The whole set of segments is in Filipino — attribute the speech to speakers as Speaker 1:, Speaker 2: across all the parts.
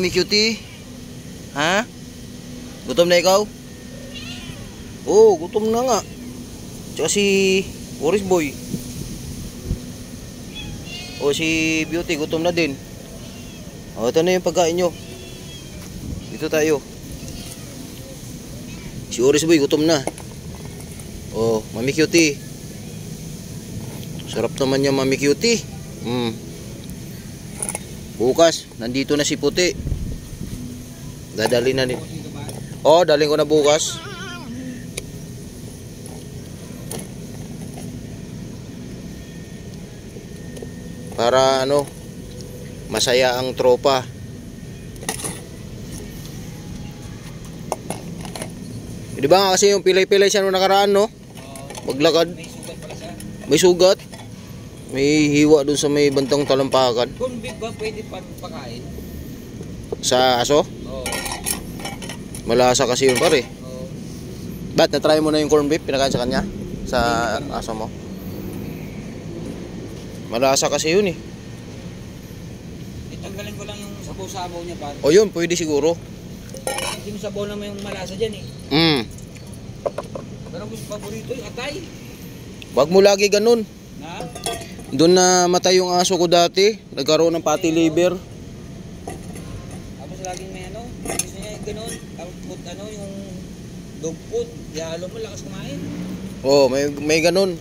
Speaker 1: Mami Cutie? Ha? Gutom na ikaw? Oo, gutom na nga. Tsaka si Boris Boy. O si Beauty, gutom na din. O, ito na yung pagkain nyo. Dito tayo. Si Boris Boy, gutom na. O, Mami Cutie. Sarap naman niya, Mami Cutie. Bukas, nandito na si Puti. Dadali na din. Oh, daling ko na bukas. Para ano, masaya ang tropa. Di ba nga kasi yung pilay-pilay siya nung nakaraan, no? Maglakad. May sugat. May hiwa dun sa may bantang talampakan.
Speaker 2: Kung big ba pwede pakain?
Speaker 1: Sa aso?
Speaker 2: Oo.
Speaker 1: Malasa kasi yun pare.
Speaker 2: Oo.
Speaker 1: Ba't na-try mo na yung corn beef pinakain sa kanya? Sa aso mo? Malasa kasi yun eh.
Speaker 2: Itanggalin ko lang yung sabaw-sabaw niya pare.
Speaker 1: O yun, pwede siguro.
Speaker 2: Yung sabaw naman yung malasa dyan eh. Pero gusto paborito yung atay.
Speaker 1: Wag mo lagi ganun.
Speaker 2: Na?
Speaker 1: Doon na matay yung aso ko dati. Nagkaroon ng fatty liver.
Speaker 2: Tapos laging may ano, gusto niya yung ganun. Tapos ano, yung dog food. Yalo mo, lakas kumain.
Speaker 1: Oh, may ganun.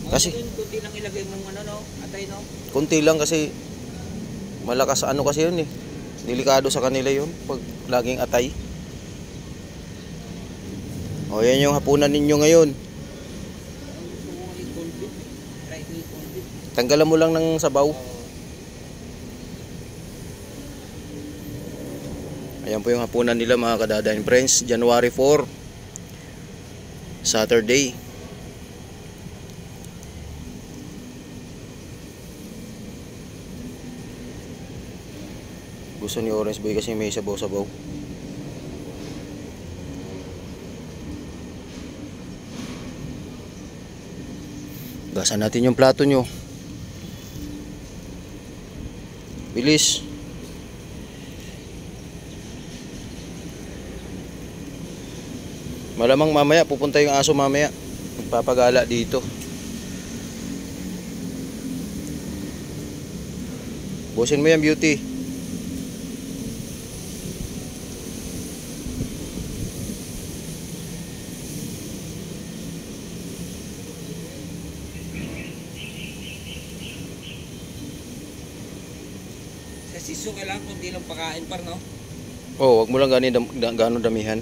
Speaker 1: Kasi
Speaker 2: kunti lang ilagay mong ano no, atay no.
Speaker 1: Kunti lang kasi malakas ano kasi yun eh. Delikado sa kanila yun pag laging atay. O yan yung hapunan ninyo ngayon. Tanggalan mo lang ng sabaw. Ayan po yung hapunan nila mga kadadain friends. January 4 Saturday. Gusto ni Orange Boy kasi may sabaw-sabaw. Gasan natin yung plato nyo. Bilis. Malamang mamaya pupunta yung aso mamaya. Magpapagala dito. Busin mo yan, Beauty.
Speaker 2: Sa siso kailangan kunti lang pakain par no.
Speaker 1: Oh, wag mo lang gano'n damihan.